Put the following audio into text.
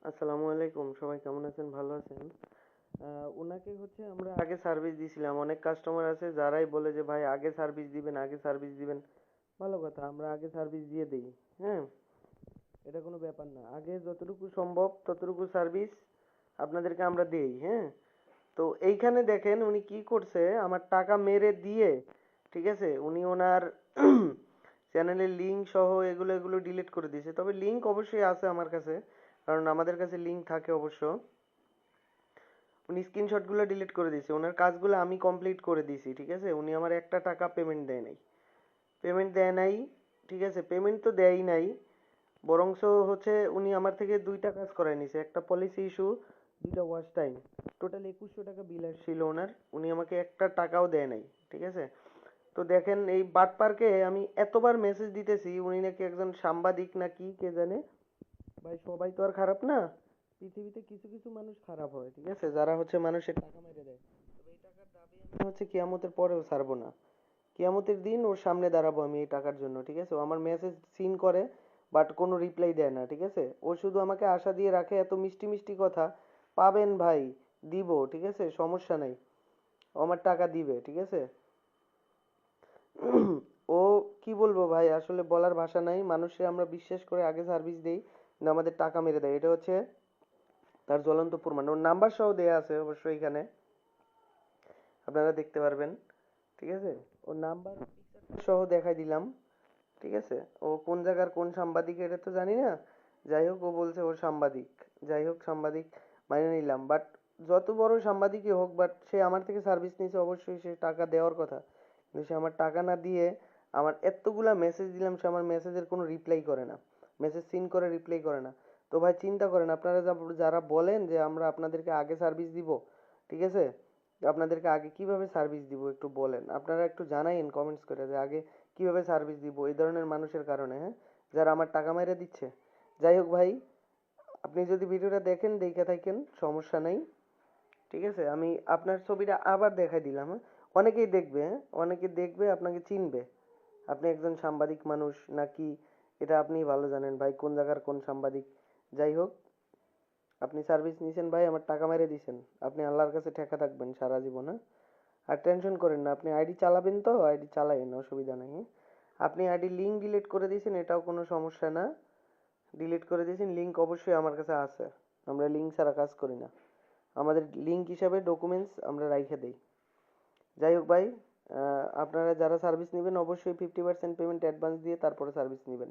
আসসালামু আলাইকুম, সবাই কেমন আছেন? ভালো আছেন? ওনাকে হচ্ছে আমরা আগে সার্ভিস দিয়েছিলাম। অনেক কাস্টমার আছে যারাই বলে যে ভাই আগে সার্ভিস দিবেন, আগে সার্ভিস দিবেন। ভালো কথা, আমরা আগে সার্ভিস দিয়ে দেই। হ্যাঁ, এটা কোনো ব্যাপার না। আগে যতটুকু সম্ভব ততটুকু সার্ভিস আপনাদেরকে আমরা দেই। হ্যাঁ, তো এইখানে দেখেন উনি কি করছে, আমার টাকা মেরে দিয়ে, ঠিক আছে, উনি ওনার চ্যানেলের লিঙ্ক সহ এগুলো এগুলো ডিলিট করে দিয়েছে। তবে লিঙ্ক অবশ্যই আছে আমার কাছে, কারণ আমাদের কাছে লিঙ্ক থাকে অবশ্য। উনি স্ক্রিনশট গুলো ডিলিট করে দিয়েছে। ওনার কাজগুলো আমি কমপ্লিট করে দিয়েছি, ঠিক আছে। উনি আমার একটা টাকা পেমেন্ট দেয় নাই, পেমেন্ট দেয় নাই, ঠিক আছে। পেমেন্ট তো দেয়ই নাই, বরংস হচ্ছে উনি আমার থেকে দুইটা কাজ করায় নিছে। একটা পলিসি ইস্যু, দুইটা ওয়াচ টাইম। টোটাল 2100 টাকা বিল আসছিল ওনার। উনি আমাকে একটা টাকাও দেয় নাই, ঠিক আছে। তো দেখেন এই বাটপারকে আমি এতবার মেসেজ দিতেছি, উনি নাকি একজন সাংবাদিক না কি কে জানে। ভাই সবাই তো আর খারাপ না, পৃথিবীতে কিছু কিছু মানুষ খারাপ হয়, ঠিক আছে, যারা হচ্ছে মানুষের টাকা মেরে দেয়। তবে এই টাকার দাবি আমি হচ্ছে কিয়ামতের পরেও ছাড়বো না। কিয়ামতের দিন ওর সামনে দাঁড়াবো আমি এই টাকার জন্য, ঠিক আছে। ও আমার মেসেজ সিন করে, বাট কোনো রিপ্লাই দেয় না, ঠিক আছে। ও শুধু আমাকে আশা দিয়ে রাখে এত মিষ্টি মিষ্টি কথা। পাবেন ভাই, দিব, ঠিক আছে, সমস্যা নাই। ও আমার টাকা দিবে, ঠিক আছে। ও কি বলবো ভাই, আসলে বলার ভাষা নাই। মানুষে আমরা বিশ্বাস করে আগে সার্ভিস দেই, কিন্তু আমাদের টাকা মেরে দেয়। এটা হচ্ছে তার জ্বলন্ত প্রমাণ। ওর নাম্বার সহ দেয়া আছে অবশ্যই এখানে, আপনারা দেখতে পারবেন, ঠিক আছে। ওর নাম্বার সহ দেখাই দিলাম, ঠিক আছে। ও কোন জায়গার কোন সাংবাদিক এটা তো জানি না। যাই হোক, ও বলছে ও সাংবাদিক। যাই হোক, সাংবাদিক মানে নিলাম, বাট যত বড় সাংবাদিকই হোক, বাট সে আমার থেকে সার্ভিস নিয়েছে, অবশ্যই সে টাকা দেওয়ার কথা। কিন্তু সে আমার টাকা না দিয়ে আমার এতগুলা মেসেজ দিলাম, সে আমার মেসেজের কোনো রিপ্লাই করে না। মেসেজ সিন করে রিপ্লাই করে না। তো ভাই চিন্তা করেন, আপনারা যারা বলেন যে আমরা আপনাদেরকে আগে সার্ভিস দিব, ঠিক আছে, আপনাদেরকে আগে কিভাবে সার্ভিস দিব একটু বলেন। আপনারা একটু জানাইন কমেন্টস করে যে আগে কিভাবে সার্ভিস দিব এই ধরনের মানুষের কারণে, হ্যাঁ, যারা আমার টাকা মেরে দিচ্ছে। যাই হোক ভাই, আপনি যদি ভিডিওটা দেখেন দেখে থাকেন, সমস্যা নাই, ঠিক আছে। আমি আপনার ছবিটা আবার দেখাই দিলাম, হ্যাঁ। অনেকেই দেখবে, হ্যাঁ, অনেকে দেখবে, আপনাকে চিনবে। আপনি একজন সাংবাদিক মানুষ নাকি এটা আপনিই ভালো জানেন ভাই, কোন জায়গার কোন সাংবাদিক। যাই হোক, আপনি সার্ভিস নিছেন ভাই, আমার টাকা মেরে দিছেন। আপনি আল্লাহর কাছে ঠেকা থাকবেন সারা জীবন, হ্যাঁ। আর টেনশন করেন না, আপনি আইডি চালাবেন তো, আইডি চালাইন, অসুবিধা নাই, হ্যাঁ? আপনি আইডি লিঙ্ক ডিলিট করে দিয়েছেন, এটাও কোনো সমস্যা না। ডিলিট করে দিয়েছেন, লিঙ্ক অবশ্যই আমার কাছে আছে। আমরা লিঙ্ক ছাড়া কাজ করি না। আমাদের লিঙ্ক হিসাবে ডকুমেন্টস আমরা রাইখে দেই। যাই হোক ভাই, আপনারা যারা সার্ভিস নেবেন অবশ্যই 50% পেমেন্ট অ্যাডভান্স দিয়ে তারপরে সার্ভিস নেবেন।